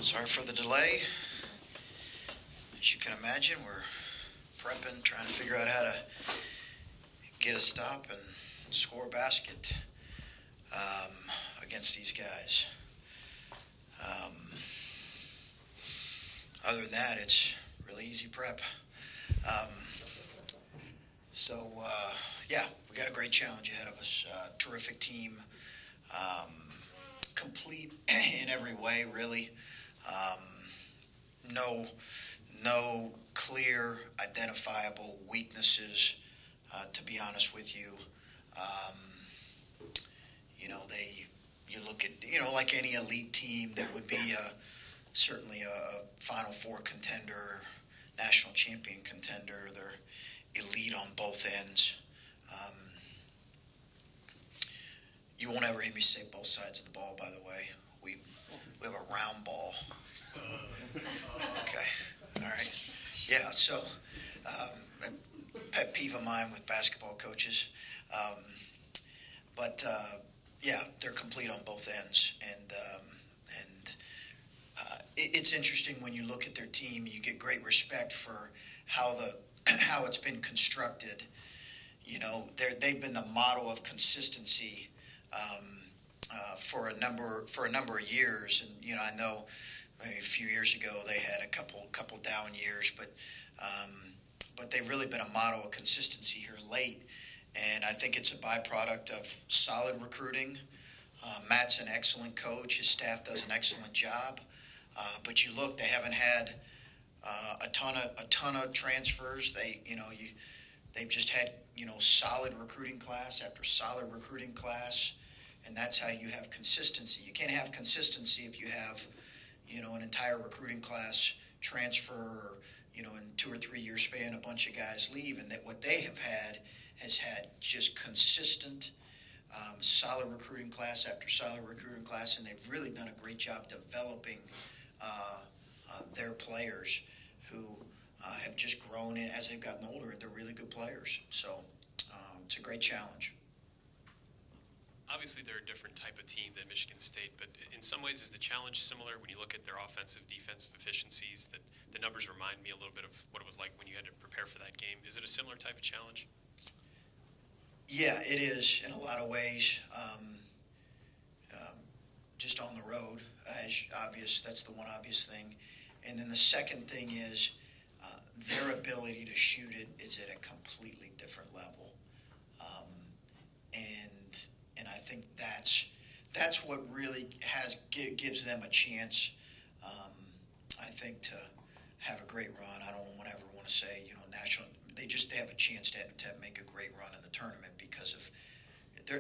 Sorry for the delay. As you can imagine, we're prepping, trying to figure out how to get a stop and score a basket against these guys. Other than that, it's really easy prep. Yeah, we got a great challenge ahead of us. Terrific team, complete in every way, really. No clear, identifiable weaknesses, to be honest with you. You look at, like any elite team that would be certainly a Final Four contender, national champion contender. They're elite on both ends. You won't ever hear me say both sides of the ball, by the way. We have a round ball. Okay, all right. Yeah, so pet peeve of mine with basketball coaches. Yeah, they're complete on both ends. And it's interesting when you look at their team, you get great respect for how it's been constructed. They've been the model of consistency for a number of years. And I know a few years ago they had a couple down years, but they've really been a model of consistency here late. And I think it's a byproduct of solid recruiting. Matt's an excellent coach. His staff does an excellent job. But you look, they haven't had a ton of transfers. They've just had solid recruiting class after solid recruiting class, and that's how you have consistency. You can't have consistency if you have an entire recruiting class transfer, or in 2 or 3 year span a bunch of guys leave. And that what they have had has had just consistent, solid recruiting class after solid recruiting class, and they've really done a great job developing their players who have just grown in as they've gotten older, and they're really good players. So it's a great challenge. Obviously, they're a different type of team than Michigan State, but in some ways, is the challenge similar when you look at their offensive, defensive efficiencies? That the numbers remind me a little bit of what it was like when you had to prepare for that game. Is it a similar type of challenge? Yeah, it is in a lot of ways. Just on the road, that's the one obvious thing. And then the second thing is their ability to shoot it is at a completely different level. And I think that's what really gives them a chance, I think, to have a great run. I don't ever want to say, national. They have a chance to make a great run in the tournament because of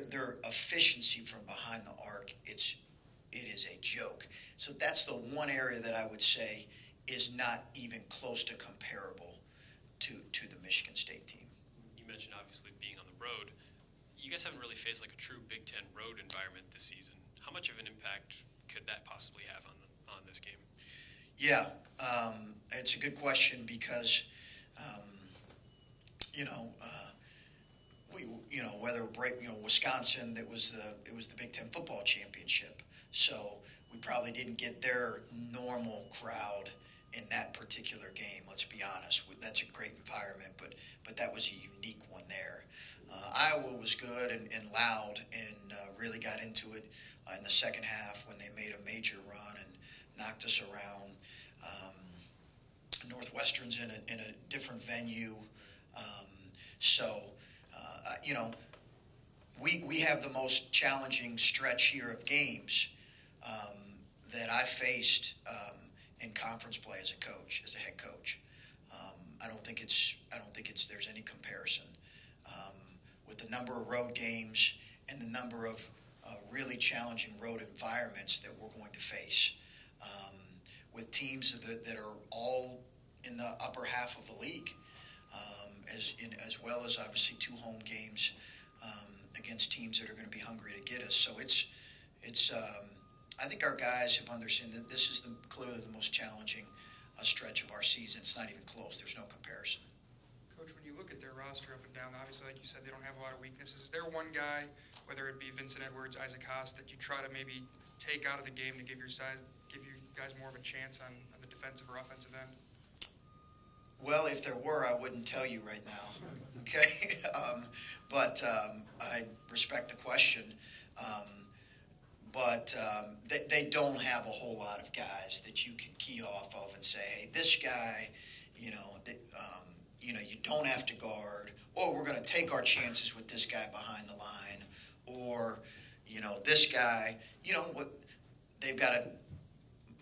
their efficiency from behind the arc. It is a joke. So that's the one area that I would say is not even close to comparable to the Michigan State team. You mentioned obviously being on the road. You guys haven't really faced like a true Big Ten road environment this season. How much of an impact could that possibly have on this game? Yeah, it's a good question because whether Wisconsin, it was the Big Ten football championship, so we probably didn't get their normal crowd in that particular game. Let's be honest, that's a great environment, but that was a unique one there. Iowa was good and loud and really got into it in the second half when they made a major run and knocked us around. Northwestern's in a different venue. We have the most challenging stretch here of games that I faced in conference play as a head coach. I don't think there's any comparison with the number of road games and the number of really challenging road environments that we're going to face with teams that are all in the upper half of the league, as well as obviously 2 home games against teams that are going to be hungry to get us. So I think our guys have understood that this is clearly the most challenging stretch of our season. It's not even close. There's no comparison. Coach, when you look at their roster up and down, obviously, like you said, they don't have a lot of weaknesses. Is there one guy, whether it be Vincent Edwards, Isaac Haas, that you try to maybe take out of the game to give you guys more of a chance on the defensive or offensive end? Well, if there were, I wouldn't tell you right now. Okay, but I respect the question. But they don't have a whole lot of guys that you can key off of and say, hey, this guy, you don't have to guard, or we're going to take our chances with this guy behind the line, or, this guy, they've got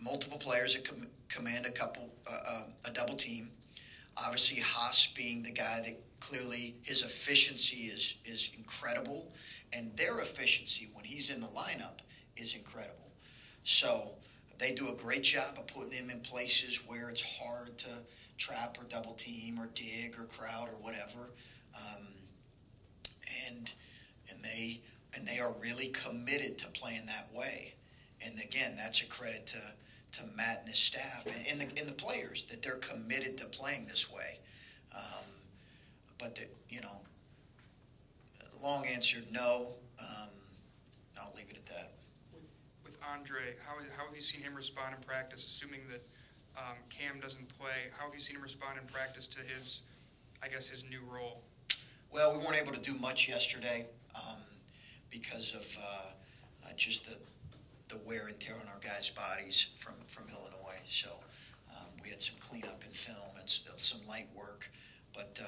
multiple players that command a double team. Obviously, Haas being the guy that clearly his efficiency is incredible, and their efficiency when he's in the lineup is incredible. So they do a great job of putting him in places where it's hard to trap or double team or dig or crowd or whatever, and they are really committed to playing that way. And again, that's a credit to Matt and his staff and the players that they're committed to playing this way. But long answer, no. I'll leave it at that. With Andre, how have you seen him respond in practice, assuming that Cam doesn't play? How have you seen him respond in practice to his new role? Well, we weren't able to do much yesterday because of just the wear and tear on our guys' bodies from Illinois. So we had some cleanup in film and some light work, but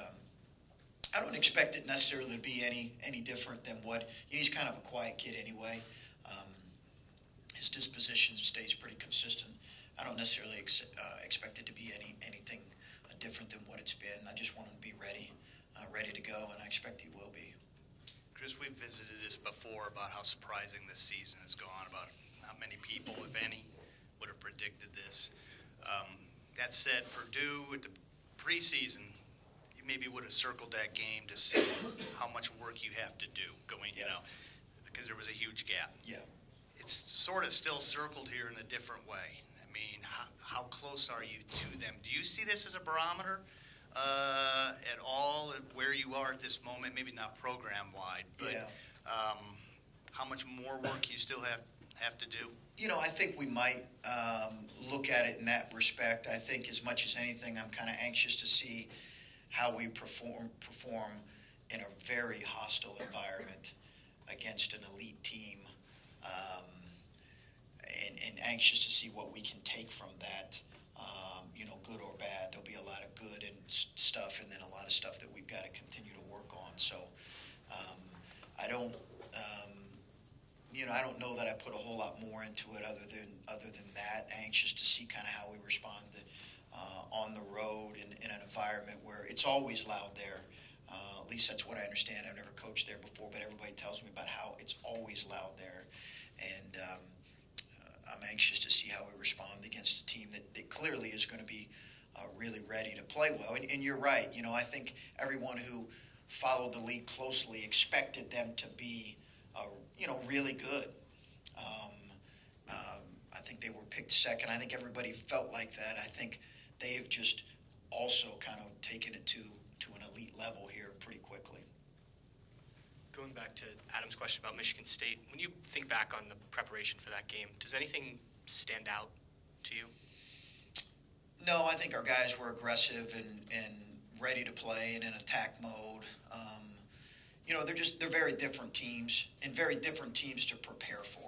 I don't expect it necessarily to be any different than what he's kind of a quiet kid anyway. His disposition stays pretty consistent. I don't necessarily expect it to be anything different than what it's been. I just want him to be ready to go, and I expect he will be. Chris, we've visited this before about how surprising this season has gone, about how many people, if any, would have predicted this. That said, Purdue at the preseason, you maybe would have circled that game to see how much work you have to do going, because there was a huge gap. Yeah. It's sort of still circled here in a different way. I mean, how close are you to them? Do you see this as a barometer at all, where you are at this moment? Maybe not program-wide, but how much more work you still have to do? I think we might look at it in that respect. I think as much as anything, I'm kind of anxious to see how we perform in a very hostile environment against an elite team, and anxious to see what we can take from that, good or bad. There'll be a lot of good and stuff, and then a lot of stuff that we've got to continue to work on. So I don't know that I put a whole lot more into it other than that. Anxious to see kind of how we respond on the road in an environment where it's always loud there. At least that's what I understand. I've never coached there before, but everybody tells me about how it's always loud there. And I'm anxious to see how we respond against a team that clearly is going to be really ready to play well. And you're right. I think everyone who followed the league closely expected them to be, really good. I think they were picked second. I think everybody felt like that. I think they have just also kind of taken it to an elite level here pretty quickly. Going back to Adam's question about Michigan State, when you think back on the preparation for that game, does anything stand out to you? No, I think our guys were aggressive and ready to play and in attack mode. They're very different teams and very different teams to prepare for.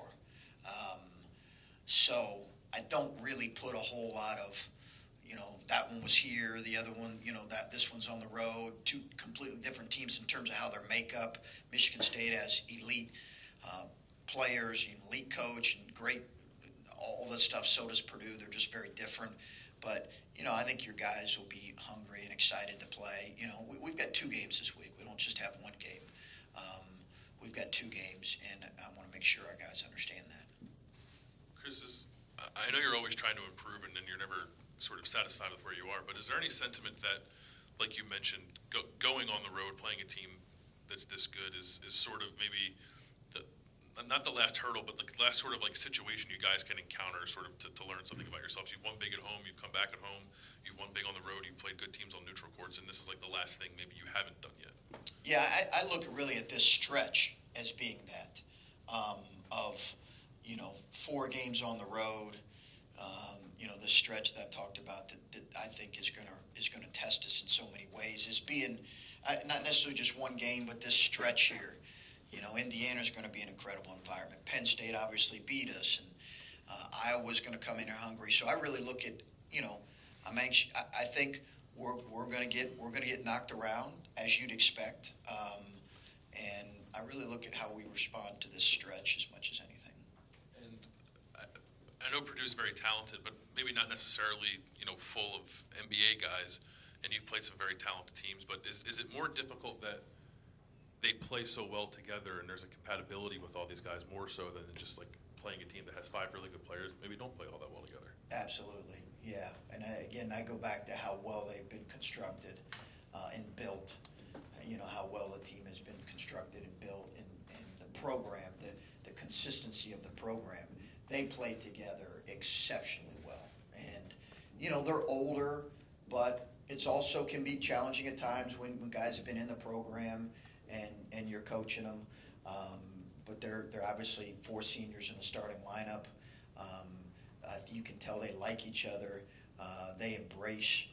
So I don't really put a whole lot of, that one was here, the other one, this one's on the road. Two completely different teams in terms of how their makeup. Michigan State has elite players, elite coach, and great, all this stuff. So does Purdue. They're just very different. But, I think your guys will be hungry and excited to play. We've got 2 games this week. We don't just have 1 game. We've got 2 games, and I want to make sure our guys understand that. Chris, I know you're always trying to improve, and you're never sort of satisfied with where you are, but is there any sentiment that, like you mentioned, going on the road, playing a team that's this good is sort of maybe not the last hurdle, but the last sort of like situation you guys can encounter sort of to learn something about yourselves? You've won big at home, you've come back at home, you've won big on the road, you've played good teams on neutral courts, and this is like the last thing maybe you haven't done yet. Yeah, I look really at this stretch as being that of 4 games on the road, the stretch that I've talked about that I think is gonna test us in so many ways is being not necessarily just one game, but this stretch here. Indiana's going to be an incredible environment. Penn State obviously beat us, and Iowa's going to come in here hungry. So I really look at, I'm anxious. I think we're going to get knocked around as you'd expect, and I really look at how we respond to this stretch as much as anything. And I know Purdue's very talented, but maybe not necessarily full of NBA guys. And you've played some very talented teams, but is it more difficult that they play so well together and there's a compatibility with all these guys more so than just like playing a team that has 5 really good players maybe don't play all that well together? Absolutely, yeah. And again, I go back to how well they've been constructed and built. How well the team has been constructed and built, and the program, the consistency of the program. They play together exceptionally well, and they're older, but it's also can be challenging at times when guys have been in the program and you're coaching them. But they're obviously 4 seniors in the starting lineup. You can tell they like each other. They embrace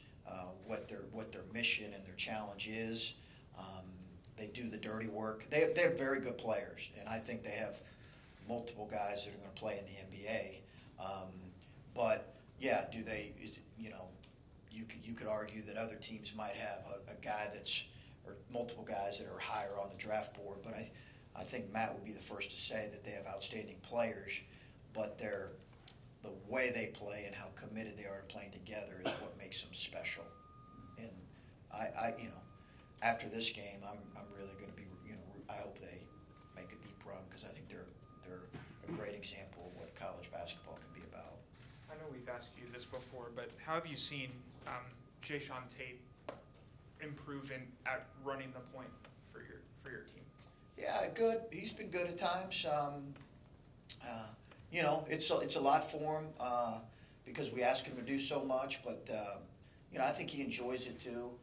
what their mission and their challenge is. They do the dirty work. They're very good players, and I think they have multiple guys that are going to play in the NBA. But yeah, you could argue that other teams might have a guy or multiple guys that are higher on the draft board, but I think Matt would be the first to say that they have outstanding players, but the way they play and how committed they are to playing together is what makes them special. And after this game, I'm really going to be, I hope they make a deep run because I think they're a great example of what college basketball can be about. I know we've asked you this before, but how have you seen Jayshawn Tate improve at running the point for your team? Yeah, good. He's been good at times. It's a lot for him because we ask him to do so much, but I think he enjoys it too.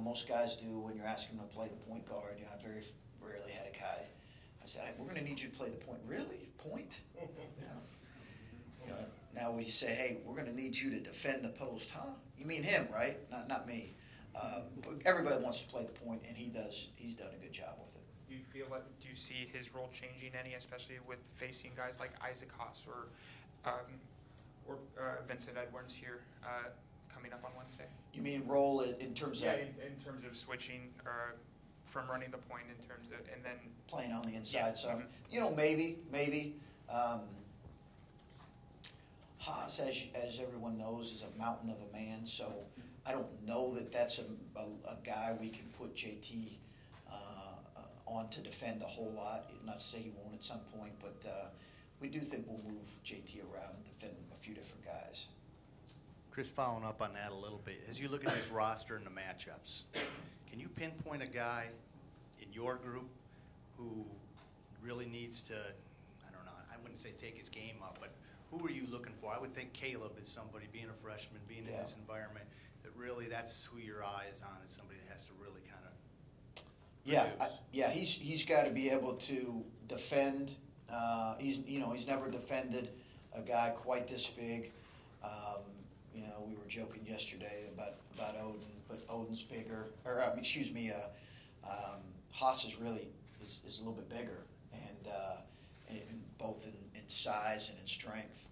Most guys do when you're asking him to play the point guard. I very rarely had a guy. I said, we're going to need you to play the point. Really? Point? Now when you say, hey, we're going to need you to defend the post, huh? You mean him, right? Not me. But everybody wants to play the point, and he does. He's done a good job with it. Do you see his role changing any, especially with facing guys like Isaac Haas or Vincent Edwards here coming up on Wednesday? You mean role in terms of? Yeah, in terms of switching from running the point in terms of, and then playing on the inside. Yeah. So, maybe. Haas, as everyone knows, is a mountain of a man. So I don't know that that's a guy we can put JT on to defend a whole lot. Not to say he won't at some point, but we do think we'll move JT around and defend a few different guys. Chris, following up on that a little bit, as you look at this roster and the matchups, can you pinpoint a guy in your group who really needs to, I wouldn't say take his game up, but who are you looking for? I would think Caleb is somebody, being a freshman, being in this environment, that really that's who your eye is on, is somebody that has to really kind of he's got to be able to defend. He's never defended a guy quite this big. We were joking yesterday about Odin, but Odin's bigger. Haas is really is a little bit bigger, and both in size and in strength.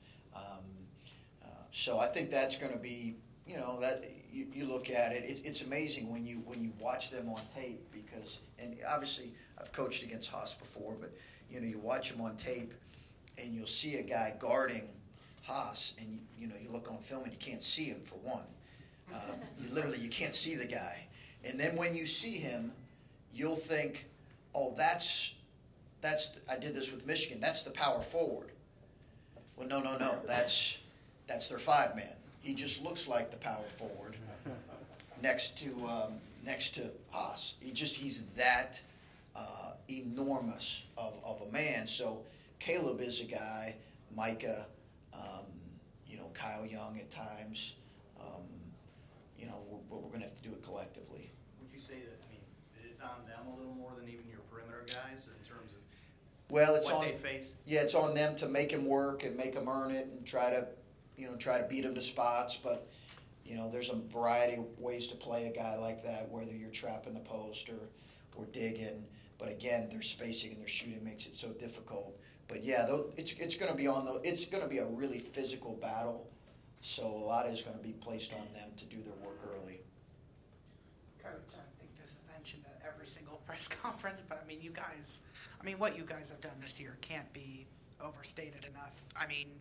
So I think that's going to be, that you look at it. It's amazing when you watch them on tape because, and obviously I've coached against Haas before, but you watch him on tape, and you'll see a guy guarding Haas, and you look on film and you can't see him for one. You can't see the guy, and then when you see him, you'll think, oh, that's I did this with Michigan. That's the power forward. Well, no. That's their 5-man. He just looks like the power forward next to Haas. He's that enormous of a man. So Caleb is a guy. Micah, Kyle Young at times. We're going to have to do it collectively. Would you say that it's on them a little more than even your perimeter guys in terms of what they face? Yeah, it's on them to make him work and make him earn it and try to, try to beat him to spots, but, there's a variety of ways to play a guy like that, whether you're trapping the post or digging. But again, their spacing and their shooting makes it so difficult. But yeah, it's going to be it's going to be a really physical battle. So a lot is going to be placed on them to do their work early. Coach, I think this is mentioned at every single press conference, but what you guys have done this year can't be overstated enough.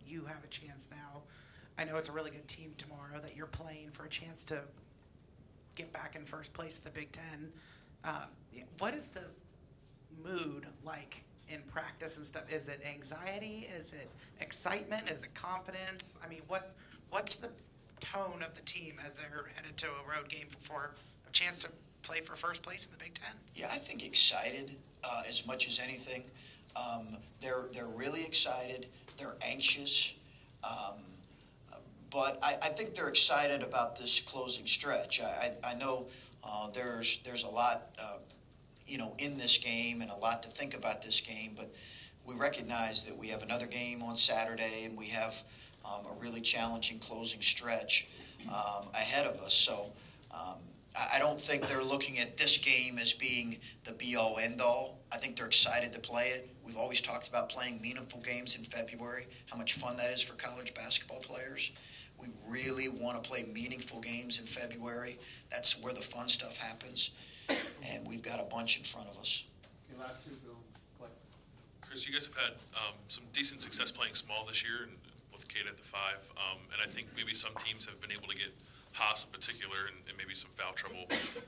You have a chance now. I know it's a really good team tomorrow that you're playing for a chance to get back in first place in the Big Ten. What is the mood like in practice and stuff? Is it anxiety? Is it excitement? Is it confidence? What's the tone of the team as they're headed to a road game for a chance to play for first place in the Big Ten? Yeah, I think excited as much as anything. They're really excited. They're anxious. But I think they're excited about this closing stretch. I know there's a lot, in this game and a lot to think about this game, but we recognize that we have another game on Saturday and we have a really challenging closing stretch ahead of us. So I don't think they're looking at this game as being the be-all, end-all. I think they're excited to play it. We've always talked about playing meaningful games in February, how much fun that is for college basketball players. We really want to play meaningful games in February. That's where the fun stuff happens, and we've got a bunch in front of us. Okay, last two, Bill. Clay. Chris, you guys have had some decent success playing small this year, and with Kate at the 5. And I think maybe some teams have been able to get Haas in particular, and maybe some foul trouble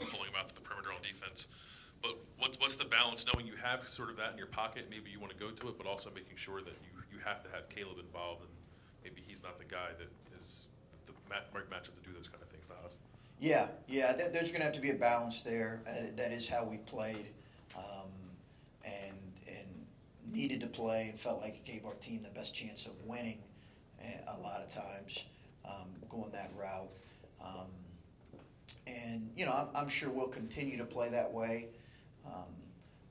pulling him out to the perimeter on defense. But what's the balance, knowing you have sort of that in your pocket, maybe you want to go to it, but also making sure that you have to have Caleb involved, and maybe he's not the guy that is the right matchup to do those kind of things to us. Yeah, there's going to have to be a balance there. That is how we played, and needed to play and felt like it gave our team the best chance of winning a lot of times, going that route. And, I'm sure we'll continue to play that way.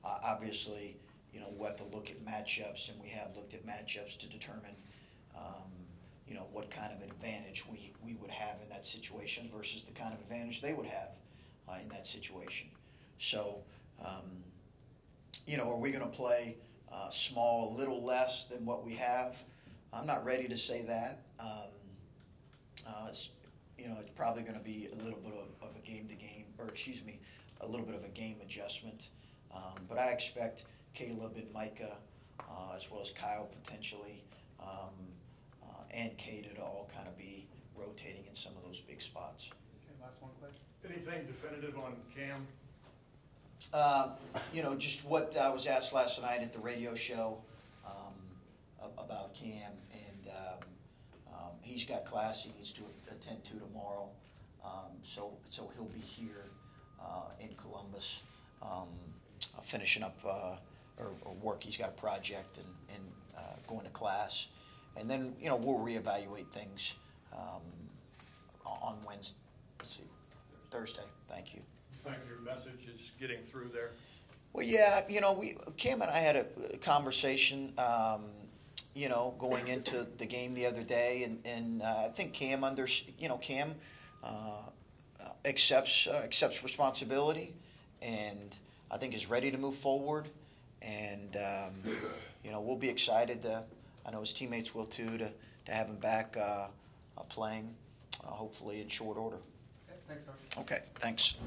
Obviously, we'll have to look at matchups, and we have looked at matchups to determine, what kind of advantage we would have in that situation versus the kind of advantage they would have in that situation. So, are we going to play small a little less than what we have? I'm not ready to say that. It's probably going to be a little bit of a game-to-game, a little bit of a game adjustment. But I expect Caleb and Micah, as well as Kyle potentially, and Kate to all kind of be rotating in some of those big spots. Okay, last one, Clay. Anything definitive on Cam? Just what I was asked last night at the radio show about Cam, and he's got class he needs to attend to tomorrow. So he'll be here in Columbus, finishing up or work. He's got a project and going to class, and then we'll reevaluate things on Wednesday. Thursday. Thank you. You think your message is getting through there? Well, yeah, Cam and I had a conversation, going into the game the other day, and I think Cam accepts responsibility, and I think is ready to move forward, and we'll be excited I know his teammates will too, to have him back playing, hopefully in short order. Okay, thanks, Coach. Okay, thanks.